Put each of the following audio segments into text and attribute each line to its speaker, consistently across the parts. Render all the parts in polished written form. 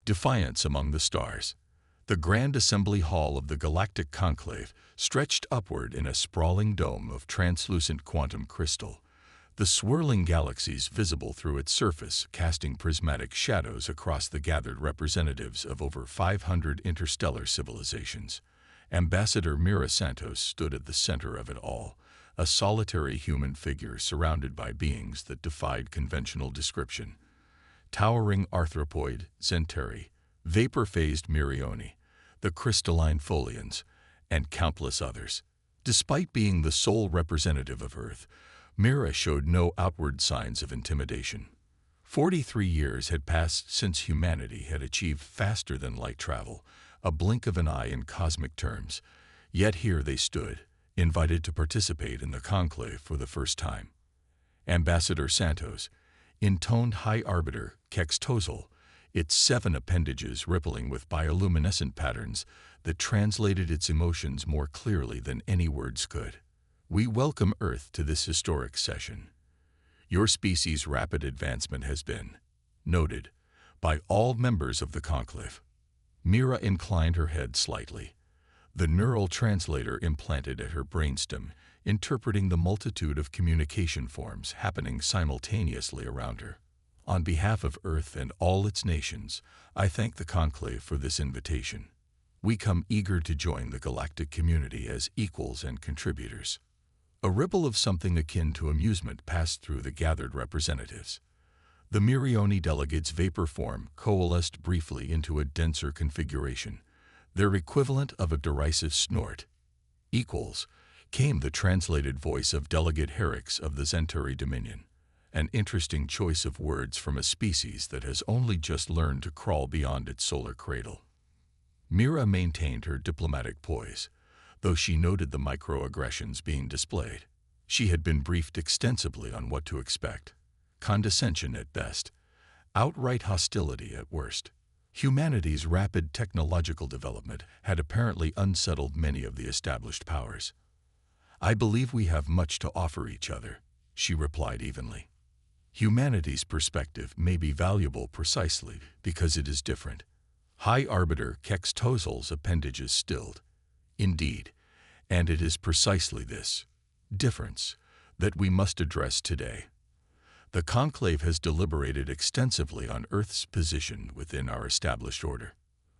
Speaker 1: Defiance among the stars. The Grand Assembly Hall of the Galactic Conclave stretched upward in a sprawling dome of translucent quantum crystal, the swirling galaxies visible through its surface casting prismatic shadows across the gathered representatives of over 500 interstellar civilizations. Ambassador Mira Santos stood at the center of it all, a solitary human figure surrounded by beings that defied conventional description. Towering arthropoid Zenteri, vapor-phased Mirioni, the crystalline Folians, and countless others. Despite being the sole representative of Earth, Mira showed no outward signs of intimidation. 43 years had passed since humanity had achieved faster-than-light travel, a blink of an eye in cosmic terms, yet here they stood, invited to participate in the conclave for the first time. Ambassador Santos intoned High Arbiter Kextozil, its 7 appendages rippling with bioluminescent patterns that translated its emotions more clearly than any words could. We welcome Earth to this historic session. Your species' rapid advancement has been noted by all members of the conclave. Mira inclined her head slightly, the neural translator implanted at her brainstem, interpreting the multitude of communication forms happening simultaneously around her. On behalf of Earth and all its nations, I thank the conclave for this invitation. We come eager to join the galactic community as equals and contributors. A ripple of something akin to amusement passed through the gathered representatives. The Mirioni delegates' vapor form coalesced briefly into a denser configuration, their equivalent of a derisive snort. Equals, came the translated voice of Delegate Herix of the Zenteri Dominion, an interesting choice of words from a species that has only just learned to crawl beyond its solar cradle. Mira maintained her diplomatic poise, though she noted the microaggressions being displayed. She had been briefed extensively on what to expect. Condescension at best, outright hostility at worst. Humanity's rapid technological development had apparently unsettled many of the established powers. I believe we have much to offer each other, she replied evenly. Humanity's perspective may be valuable precisely because it is different. High Arbiter Kextozil's appendages stilled. Indeed, and it is precisely this difference that we must address today. The conclave has deliberated extensively on Earth's position within our established order.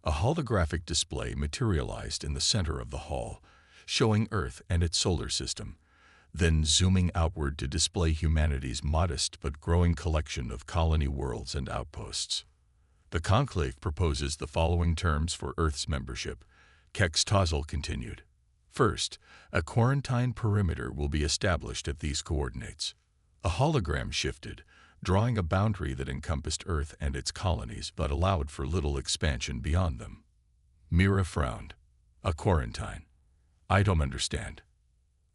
Speaker 1: A holographic display materialized in the center of the hall, showing Earth and its solar system, then zooming outward to display humanity's modest but growing collection of colony worlds and outposts. The conclave proposes the following terms for Earth's membership. Kextozil continued. First, a quarantine perimeter will be established at these coordinates. A hologram shifted, drawing a boundary that encompassed Earth and its colonies but allowed for little expansion beyond them. Mira frowned. A quarantine? I don't understand.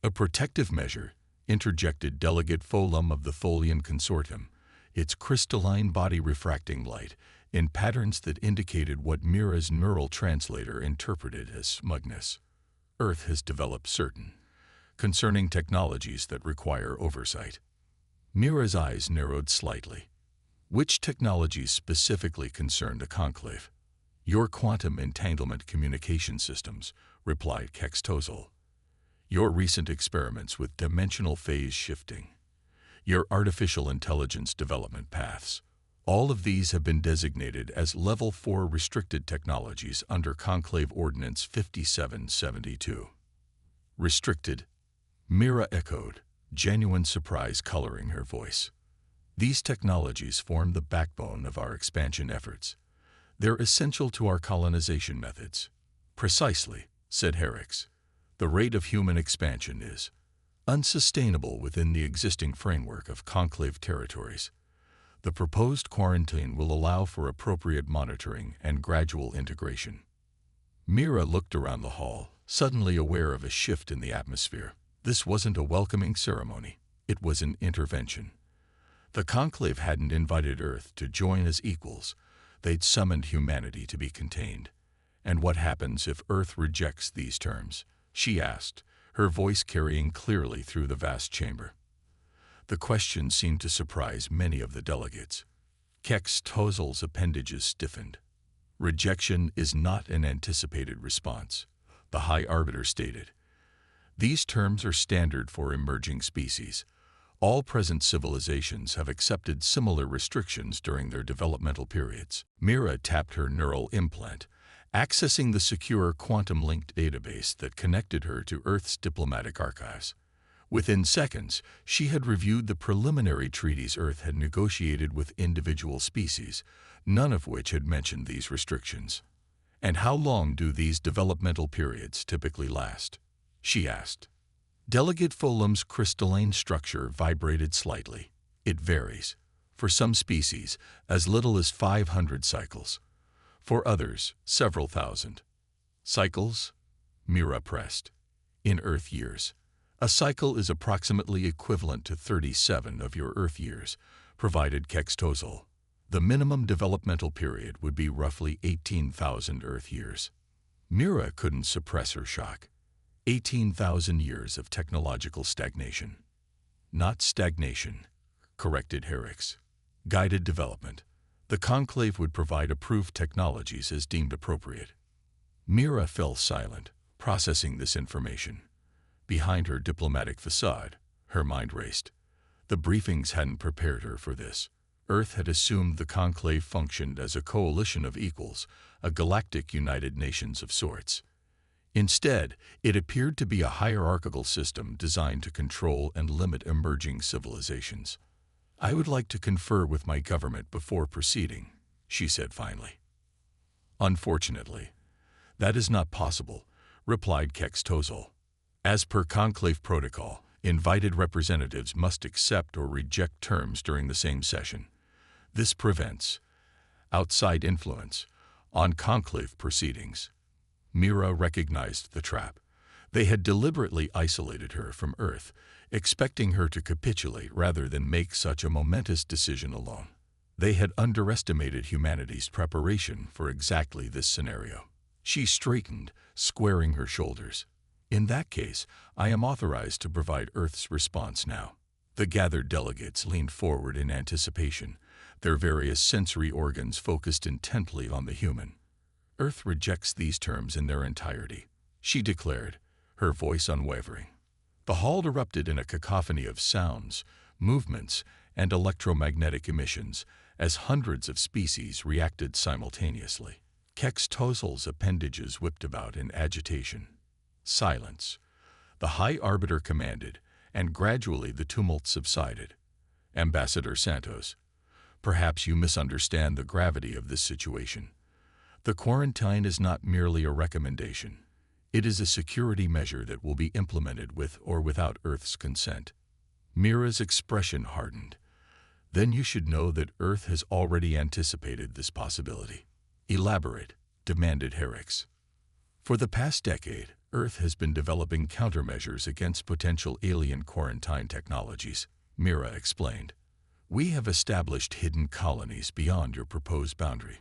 Speaker 1: A protective measure, interjected Delegate Folum of the Tholian Consortium, its crystalline body refracting light in patterns that indicated what Mira's neural translator interpreted as smugness. Earth has developed certain concerning technologies that require oversight. Mira's eyes narrowed slightly. Which technologies specifically concern the conclave? Your quantum entanglement communication systems, replied Kextozil. Your recent experiments with dimensional phase shifting. Your artificial intelligence development paths. All of these have been designated as Level 4 restricted technologies under Conclave Ordinance 5772. Restricted? Mira echoed, genuine surprise coloring her voice. These technologies form the backbone of our expansion efforts. They're essential to our colonization methods. Precisely, said Herix. The rate of human expansion is unsustainable within the existing framework of conclave territories. The proposed quarantine will allow for appropriate monitoring and gradual integration. Mira looked around the hall, suddenly aware of a shift in the atmosphere. This wasn't a welcoming ceremony. It was an intervention. The conclave hadn't invited Earth to join as equals. They'd summoned humanity to be contained. And what happens if Earth rejects these terms? She asked, her voice carrying clearly through the vast chamber. The question seemed to surprise many of the delegates. Kextozil's appendages stiffened. Rejection is not an anticipated response, the High Arbiter stated. These terms are standard for emerging species. All present civilizations have accepted similar restrictions during their developmental periods. Mira tapped her neural implant, accessing the secure quantum-linked database that connected her to Earth's diplomatic archives. Within seconds, she had reviewed the preliminary treaties Earth had negotiated with individual species, none of which had mentioned these restrictions. "And how long do these developmental periods typically last?" she asked. Delegate Fulham's crystalline structure vibrated slightly. "It varies. For some species, as little as 500 cycles. For others, several thousand." "Cycles?" Mira pressed. "In Earth years. A cycle is approximately equivalent to 37 of your Earth years," provided Kextozol. "The minimum developmental period would be roughly 18,000 Earth years." Mira couldn't suppress her shock. 18,000 years of technological stagnation. "Not stagnation," corrected Herix. "Guided development. The Conclave would provide approved technologies as deemed appropriate." Mira fell silent, processing this information. Behind her diplomatic facade, her mind raced. The briefings hadn't prepared her for this. Earth had assumed the Conclave functioned as a coalition of equals, a galactic United Nations of sorts. Instead, it appeared to be a hierarchical system designed to control and limit emerging civilizations. "I would like to confer with my government before proceeding," she said finally. "Unfortunately, that is not possible," replied Kextozol. "As per Conclave protocol, invited representatives must accept or reject terms during the same session. This prevents outside influence on Conclave proceedings." Mira recognized the trap. They had deliberately isolated her from Earth, expecting her to capitulate rather than make such a momentous decision alone. They had underestimated humanity's preparation for exactly this scenario. She straightened, squaring her shoulders. "In that case, I am authorized to provide Earth's response now." The gathered delegates leaned forward in anticipation, their various sensory organs focused intently on the human. "Earth rejects these terms in their entirety," she declared, her voice unwavering. The hall erupted in a cacophony of sounds, movements, and electromagnetic emissions as hundreds of species reacted simultaneously. Kextozol's appendages whipped about in agitation. "Silence," the High Arbiter commanded, and gradually the tumult subsided. "Ambassador Santos, perhaps you misunderstand the gravity of this situation. The quarantine is not merely a recommendation. It is a security measure that will be implemented with or without Earth's consent." Mira's expression hardened. "Then you should know that Earth has already anticipated this possibility." "Elaborate," demanded Herix. "For the past decade, Earth has been developing countermeasures against potential alien quarantine technologies," Mira explained. "We have established hidden colonies beyond your proposed boundary.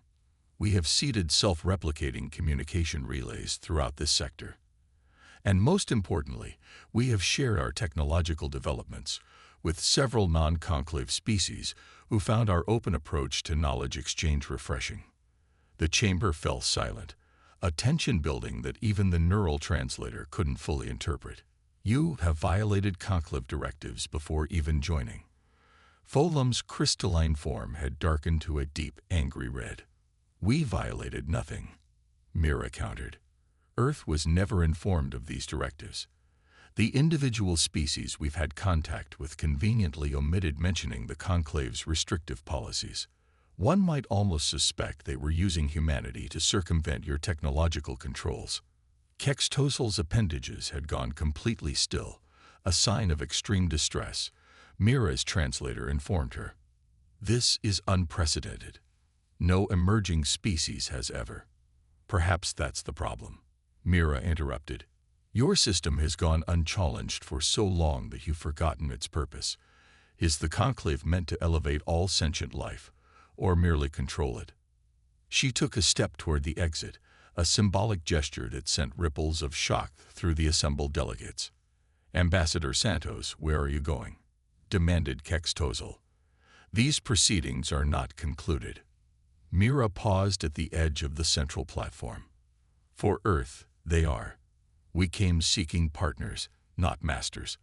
Speaker 1: We have seeded self-replicating communication relays throughout this sector. And most importantly, we have shared our technological developments with several non-conclave species who found our open approach to knowledge exchange refreshing." The chamber fell silent, a tension building that even the neural translator couldn't fully interpret. "You have violated conclave directives before even joining." Fulham's crystalline form had darkened to a deep, angry red. "We violated nothing," Mira countered. "Earth was never informed of these directives. The individual species we've had contact with conveniently omitted mentioning the Conclave's restrictive policies. One might almost suspect they were using humanity to circumvent your technological controls." Kextozol's appendages had gone completely still, a sign of extreme distress, Mira's translator informed her. "This is unprecedented. No emerging species has ever." "Perhaps that's the problem," Mira interrupted. "Your system has gone unchallenged for so long that you've forgotten its purpose. Is the Conclave meant to elevate all sentient life, or merely control it?" She took a step toward the exit, a symbolic gesture that sent ripples of shock through the assembled delegates. "Ambassador Santos, where are you going?" demanded Kextozol. "These proceedings are not concluded." Mira paused at the edge of the central platform. For Earth, they are. We came seeking partners, not masters.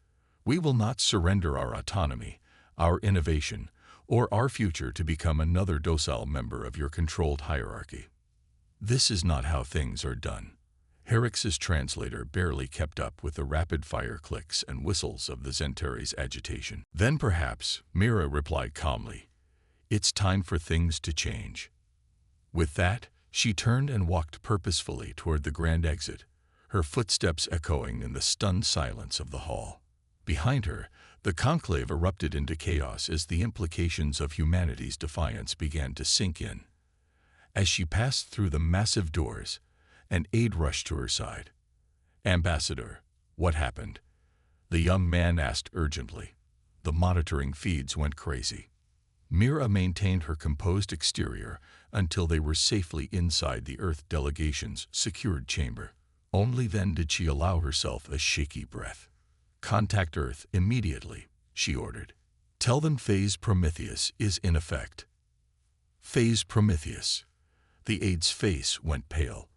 Speaker 1: We will not surrender our autonomy, our innovation, or our future to become another docile member of your controlled hierarchy. This is not how things are done. Herix's translator barely kept up with the rapid-fire clicks and whistles of the Zentary's agitation. Then perhaps, Mira replied calmly, "It's time for things to change." With that, she turned and walked purposefully toward the grand exit, her footsteps echoing in the stunned silence of the hall. Behind her, the conclave erupted into chaos as the implications of humanity's defiance began to sink in. As she passed through the massive doors, an aide rushed to her side. "Ambassador, what happened?" the young man asked urgently. The monitoring feeds went crazy. Mira maintained her composed exterior until they were safely inside the Earth delegation's secured chamber. Only then did she allow herself a shaky breath. "Contact Earth immediately," she ordered. "Tell them Phase Prometheus is in effect." Phase Prometheus. The aide's face went pale.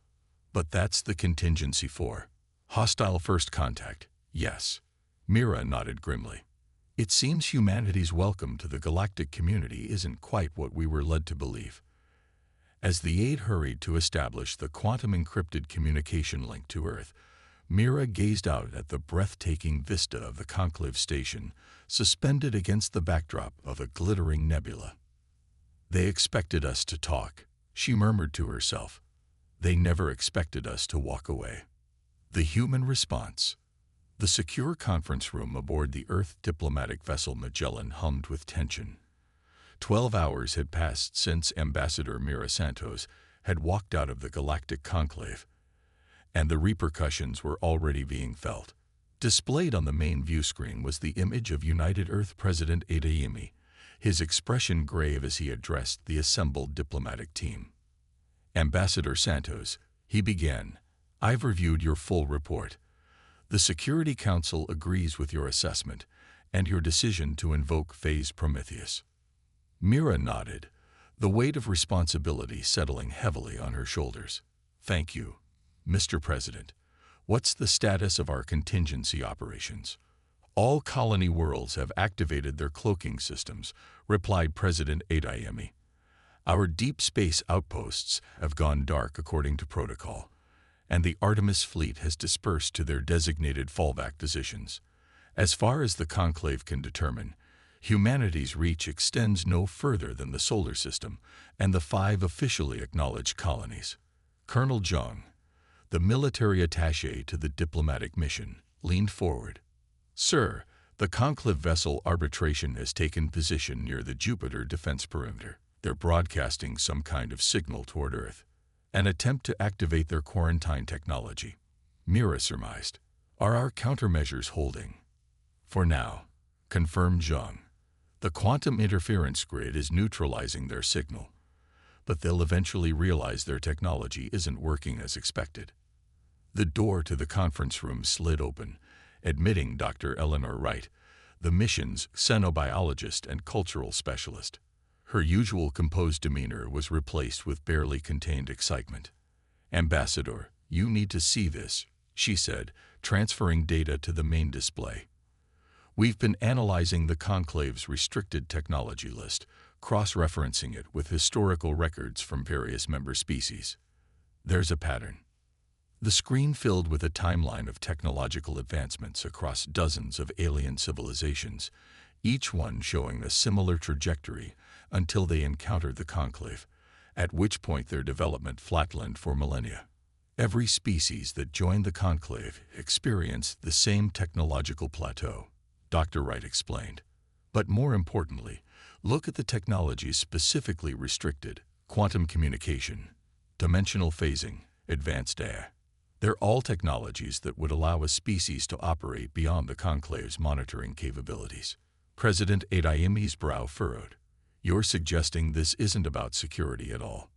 Speaker 1: "But that's the contingency for hostile first contact, yes." Mira nodded grimly. "It seems humanity's welcome to the galactic community isn't quite what we were led to believe." As the aide hurried to establish the quantum-encrypted communication link to Earth, Mira gazed out at the breathtaking vista of the conclave station, suspended against the backdrop of a glittering nebula. "They expected us to talk," she murmured to herself. "They never expected us to walk away." The human response. The secure conference room aboard the Earth diplomatic vessel Magellan hummed with tension. 12 hours had passed since Ambassador Mira Santos had walked out of the Galactic Conclave, and the repercussions were already being felt. Displayed on the main view screen was the image of United Earth President Adeyemi, his expression grave as he addressed the assembled diplomatic team. "Ambassador Santos," he began, "I've reviewed your full report. The Security Council agrees with your assessment and your decision to invoke Phase Prometheus." Mira nodded, the weight of responsibility settling heavily on her shoulders. "Thank you, Mr. President. What's the status of our contingency operations?" "All colony worlds have activated their cloaking systems," replied President Adeyemi. "Our deep space outposts have gone dark according to protocol, and the Artemis fleet has dispersed to their designated fallback positions. As far as the Conclave can determine, humanity's reach extends no further than the solar system and the 5 officially acknowledged colonies." Colonel Zhang, the military attaché to the diplomatic mission, leaned forward. "Sir, the Conclave vessel Arbitration has taken position near the Jupiter defense perimeter. They're broadcasting some kind of signal toward Earth, an attempt to activate their quarantine technology." Mira surmised. "Are our countermeasures holding?" "For now," confirmed Zhang. "The quantum interference grid is neutralizing their signal, but they'll eventually realize their technology isn't working as expected." The door to the conference room slid open, admitting Dr. Eleanor Wright, the mission's xenobiologist and cultural specialist. Her usual composed demeanor was replaced with barely contained excitement. "Ambassador, you need to see this," she said, transferring data to the main display. "We've been analyzing the Conclave's restricted technology list, cross-referencing it with historical records from various member species. There's a pattern." The screen filled with a timeline of technological advancements across dozens of alien civilizations, each one showing a similar trajectory until they encountered the Conclave, at which point their development flatlined for millennia. Every species that joined the Conclave experienced the same technological plateau, Dr. Wright explained. "But more importantly, look at the technologies specifically restricted: quantum communication, dimensional phasing, advanced AI. They're all technologies that would allow a species to operate beyond the Conclave's monitoring capabilities." President Adeyemi's brow furrowed. "You're suggesting this isn't about security at all?"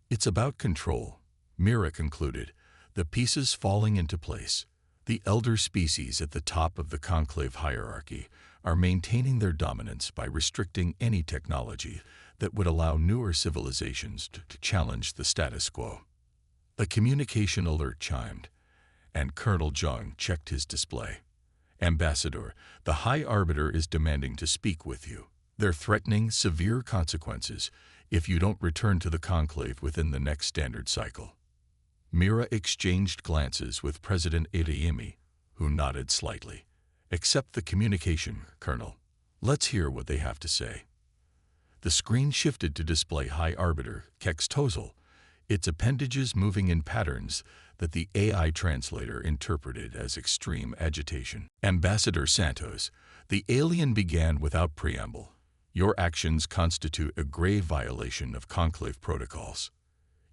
Speaker 1: "It's about control," Mira concluded, the pieces falling into place. The elder species at the top of the conclave hierarchy are maintaining their dominance by restricting any technology that would allow newer civilizations to challenge the status quo. A communication alert chimed, and Colonel Jung checked his display. Ambassador, the High Arbiter is demanding to speak with you. They're threatening severe consequences if you don't return to the conclave within the next standard cycle. Mira exchanged glances with President Adeyemi, who nodded slightly. Accept the communication, Colonel. Let's hear what they have to say. The screen shifted to display High Arbiter Kex Tozel, its appendages moving in patterns that the AI translator interpreted as extreme agitation. Ambassador Santos, the alien began without preamble. Your actions constitute a grave violation of conclave protocols.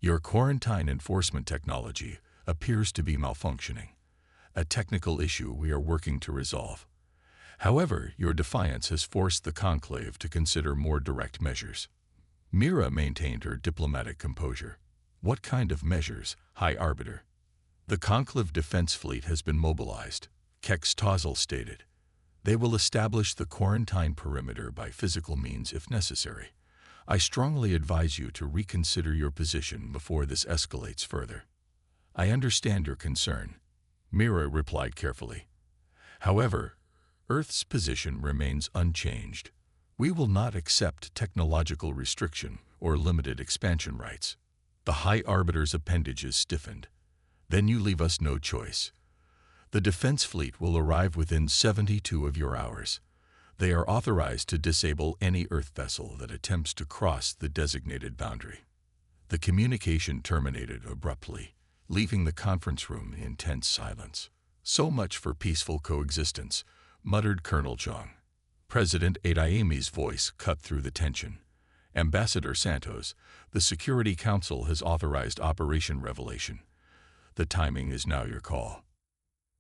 Speaker 1: Your quarantine enforcement technology appears to be malfunctioning, a technical issue we are working to resolve. However, your defiance has forced the conclave to consider more direct measures. Mira maintained her diplomatic composure. What kind of measures, High Arbiter? The conclave defense fleet has been mobilized, Kex Tozel stated. They will establish the quarantine perimeter by physical means if necessary. I strongly advise you to reconsider your position before this escalates further. I understand your concern, Mira replied carefully. However, Earth's position remains unchanged. We will not accept technological restriction or limited expansion rights. The High Arbiter's appendages stiffened. Then you leave us no choice. The defense fleet will arrive within 72 of your hours. They are authorized to disable any Earth vessel that attempts to cross the designated boundary. The communication terminated abruptly, leaving the conference room in tense silence. So much for peaceful coexistence, muttered Colonel Jung. President Adeyemi's voice cut through the tension. Ambassador Santos, the Security Council has authorized Operation Revelation. The timing is now your call.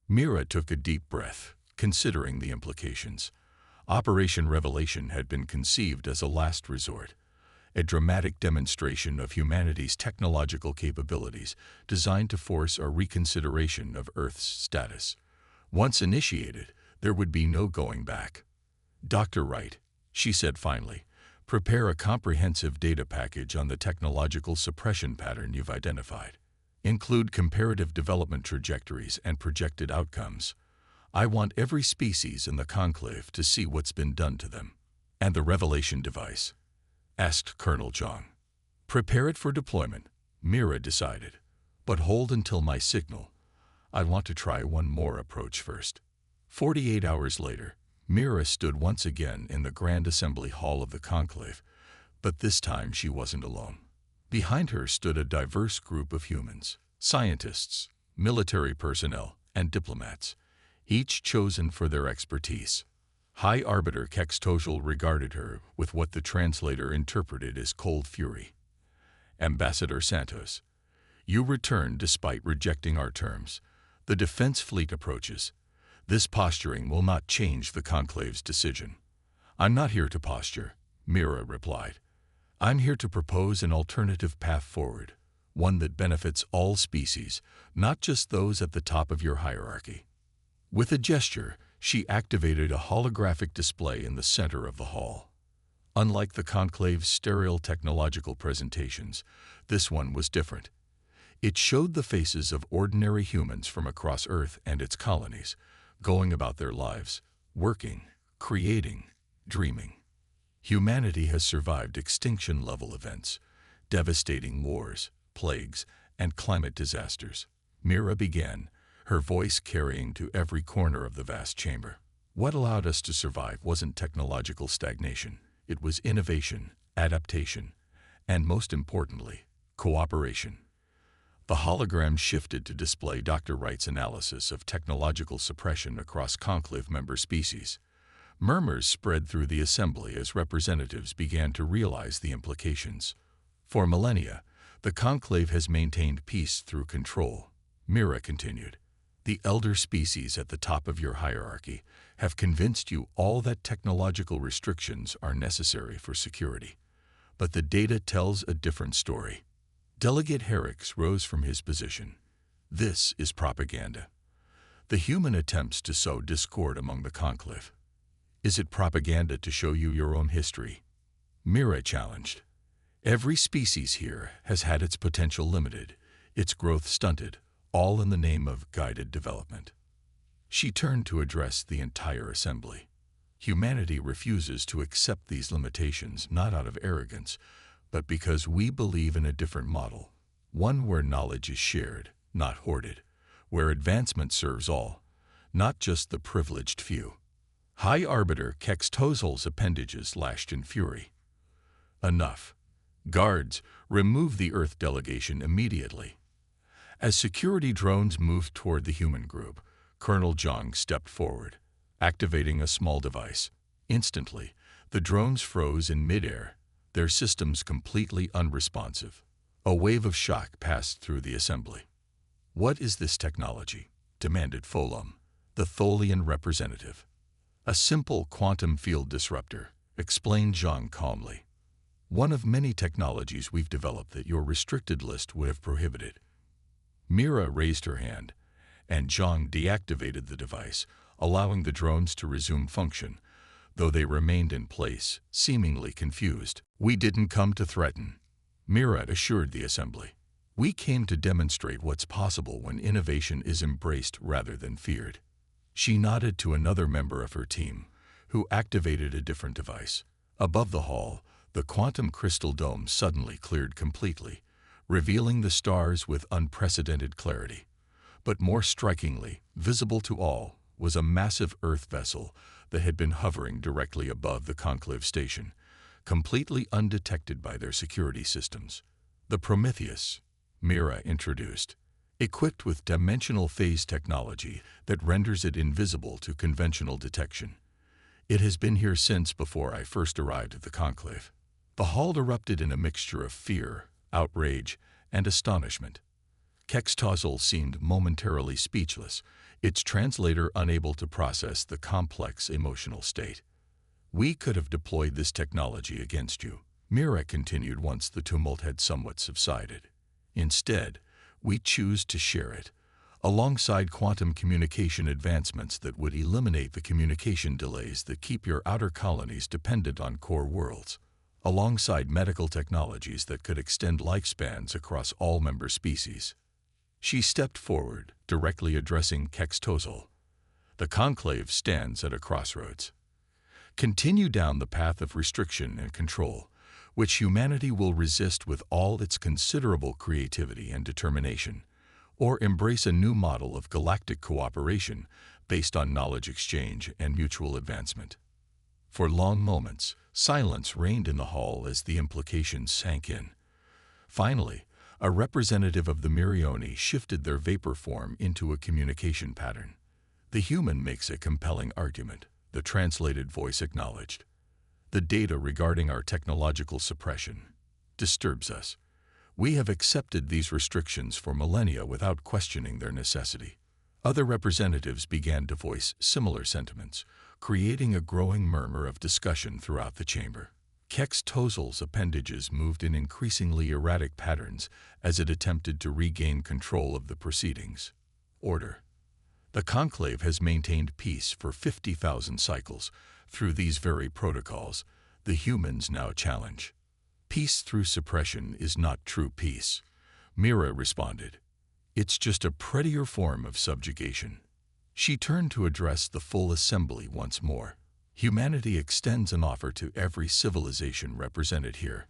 Speaker 1: Mira took a deep breath, considering the implications. Operation Revelation had been conceived as a last resort, a dramatic demonstration of humanity's technological capabilities designed to force a reconsideration of Earth's status. Once initiated, there would be no going back. Dr. Wright, she said finally, prepare a comprehensive data package on the technological suppression pattern you've identified. Include comparative development trajectories and projected outcomes. I want every species in the conclave to see what's been done to them. And the revelation device? Asked Colonel Jung. Prepare it for deployment, Mira decided. But hold until my signal. I want to try one more approach first. 48 hours later, Mira stood once again in the Grand Assembly Hall of the conclave, but this time she wasn't alone. Behind her stood a diverse group of humans, scientists, military personnel, and diplomats, each chosen for their expertise. High Arbiter Kex Tozel regarded her with what the translator interpreted as cold fury. Ambassador Santos, you return despite rejecting our terms. The defense fleet approaches. This posturing will not change the conclave's decision. I'm not here to posture, Mira replied. I'm here to propose an alternative path forward, one that benefits all species, not just those at the top of your hierarchy. With a gesture, she activated a holographic display in the center of the hall. Unlike the conclave's sterile technological presentations, this one was different. It showed the faces of ordinary humans from across Earth and its colonies, going about their lives, working, creating, dreaming. Humanity has survived extinction-level events, devastating wars, plagues, and climate disasters. Mira began, her voice carrying to every corner of the vast chamber. What allowed us to survive wasn't technological stagnation. It was innovation, adaptation, and most importantly, cooperation. The hologram shifted to display Dr. Wright's analysis of technological suppression across conclave member species. Murmurs spread through the assembly as representatives began to realize the implications. For millennia, the conclave has maintained peace through control, Mira continued. The elder species at the top of your hierarchy have convinced you all that technological restrictions are necessary for security. But the data tells a different story. Delegate Herricks rose from his position. This is propaganda. The human attempts to sow discord among the conclave. Is it propaganda to show you your own history? Mira challenged. Every species here has had its potential limited, its growth stunted, all in the name of guided development. She turned to address the entire assembly. Humanity refuses to accept these limitations not out of arrogance, but because we believe in a different model, one where knowledge is shared, not hoarded, where advancement serves all, not just the privileged few. High Arbiter Kextozel's appendages lashed in fury. Enough. Guards, remove the Earth delegation immediately. As security drones moved toward the human group, Colonel Zhang stepped forward, activating a small device. Instantly, the drones froze in midair, their systems completely unresponsive. A wave of shock passed through the assembly. What is this technology? Demanded Folum, the Tholian representative. A simple quantum field disruptor, explained Zhang calmly. One of many technologies we've developed that your restricted list would have prohibited. Mira raised her hand, and Zhang deactivated the device, allowing the drones to resume function, though they remained in place, seemingly confused. We didn't come to threaten, Mira assured the assembly. We came to demonstrate what's possible when innovation is embraced rather than feared. She nodded to another member of her team, who activated a different device. Above the hall, the quantum crystal dome suddenly cleared completely, revealing the stars with unprecedented clarity. But more strikingly, visible to all, was a massive Earth vessel that had been hovering directly above the conclave station, completely undetected by their security systems. The Prometheus, Mira introduced, equipped with dimensional phase technology that renders it invisible to conventional detection. It has been here since before I first arrived at the conclave. The hall erupted in a mixture of fear, outrage, and astonishment. Kextozel seemed momentarily speechless, its translator unable to process the complex emotional state. We could have deployed this technology against you, Mira continued once the tumult had somewhat subsided. Instead, we choose to share it, alongside quantum communication advancements that would eliminate the communication delays that keep your outer colonies dependent on core worlds, alongside medical technologies that could extend lifespans across all member species. She stepped forward, directly addressing Kextozel. The conclave stands at a crossroads. Continue down the path of restriction and control, which humanity will resist with all its considerable creativity and determination, or embrace a new model of galactic cooperation based on knowledge exchange and mutual advancement. For long moments, silence reigned in the hall as the implications sank in. Finally, a representative of the Mirioni shifted their vapor form into a communication pattern. The human makes a compelling argument, the translated voice acknowledged. The data regarding our technological suppression disturbs us. We have accepted these restrictions for millennia without questioning their necessity. Other representatives began to voice similar sentiments, creating a growing murmur of discussion throughout the chamber. Kextozel's appendages moved in increasingly erratic patterns as it attempted to regain control of the proceedings. Order. The conclave has maintained peace for 50,000 cycles. Through these very protocols, the humans now challenge. Peace through suppression is not true peace, Mira responded. It's just a prettier form of subjugation. She turned to address the full assembly once more. Humanity extends an offer to every civilization represented here.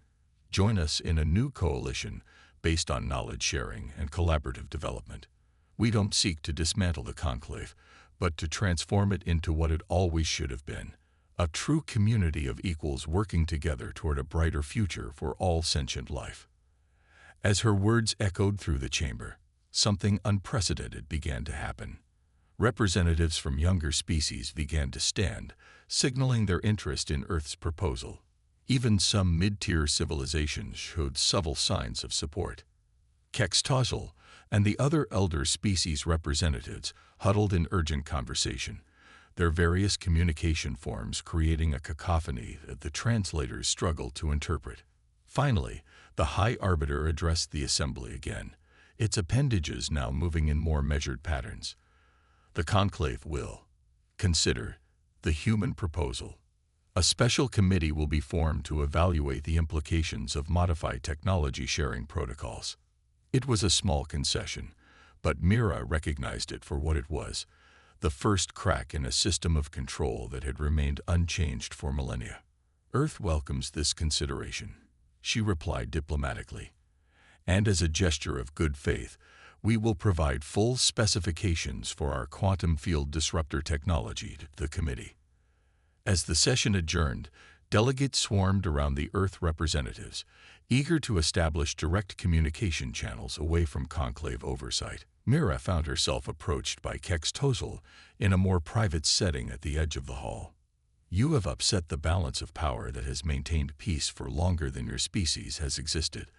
Speaker 1: Join us in a new coalition based on knowledge sharing and collaborative development. We don't seek to dismantle the conclave, but to transform it into what it always should have been, a true community of equals working together toward a brighter future for all sentient life. As her words echoed through the chamber, something unprecedented began to happen. Representatives from younger species began to stand, signaling their interest in Earth's proposal. Even some mid-tier civilizations showed subtle signs of support. Kextozel and the other elder species representatives huddled in urgent conversation, their various communication forms creating a cacophony that the translators struggled to interpret. Finally, the High Arbiter addressed the assembly again, its appendages now moving in more measured patterns. The conclave will consider the human proposal. A special committee will be formed to evaluate the implications of modified technology sharing protocols. It was a small concession, but Mira recognized it for what it was, the first crack in a system of control that had remained unchanged for millennia. Earth welcomes this consideration, she replied diplomatically. And as a gesture of good faith, we will provide full specifications for our quantum field disruptor technology to the committee. As the session adjourned, delegates swarmed around the Earth representatives, eager to establish direct communication channels away from conclave oversight. Mira found herself approached by Kex Tozel in a more private setting at the edge of the hall. You have upset the balance of power that has maintained peace for longer than your species has existed,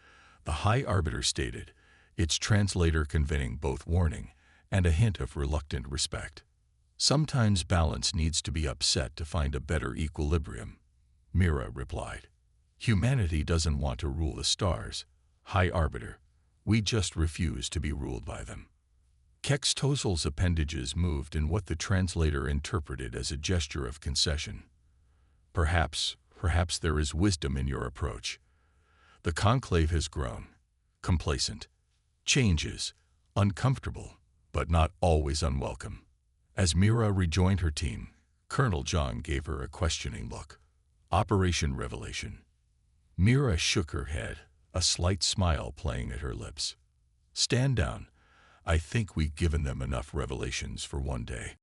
Speaker 1: the High Arbiter stated, its translator conveying both warning and a hint of reluctant respect. Sometimes balance needs to be upset to find a better equilibrium, Mira replied. Humanity doesn't want to rule the stars, High Arbiter. We just refuse to be ruled by them. Kex Tozel's appendages moved in what the translator interpreted as a gesture of concession. Perhaps there is wisdom in your approach. The conclave has grown, complacent. Changes, uncomfortable, but not always unwelcome. As Mira rejoined her team, Colonel John gave her a questioning look. Operation Revelation. Mira shook her head, a slight smile playing at her lips. Stand down. I think we've given them enough revelations for one day.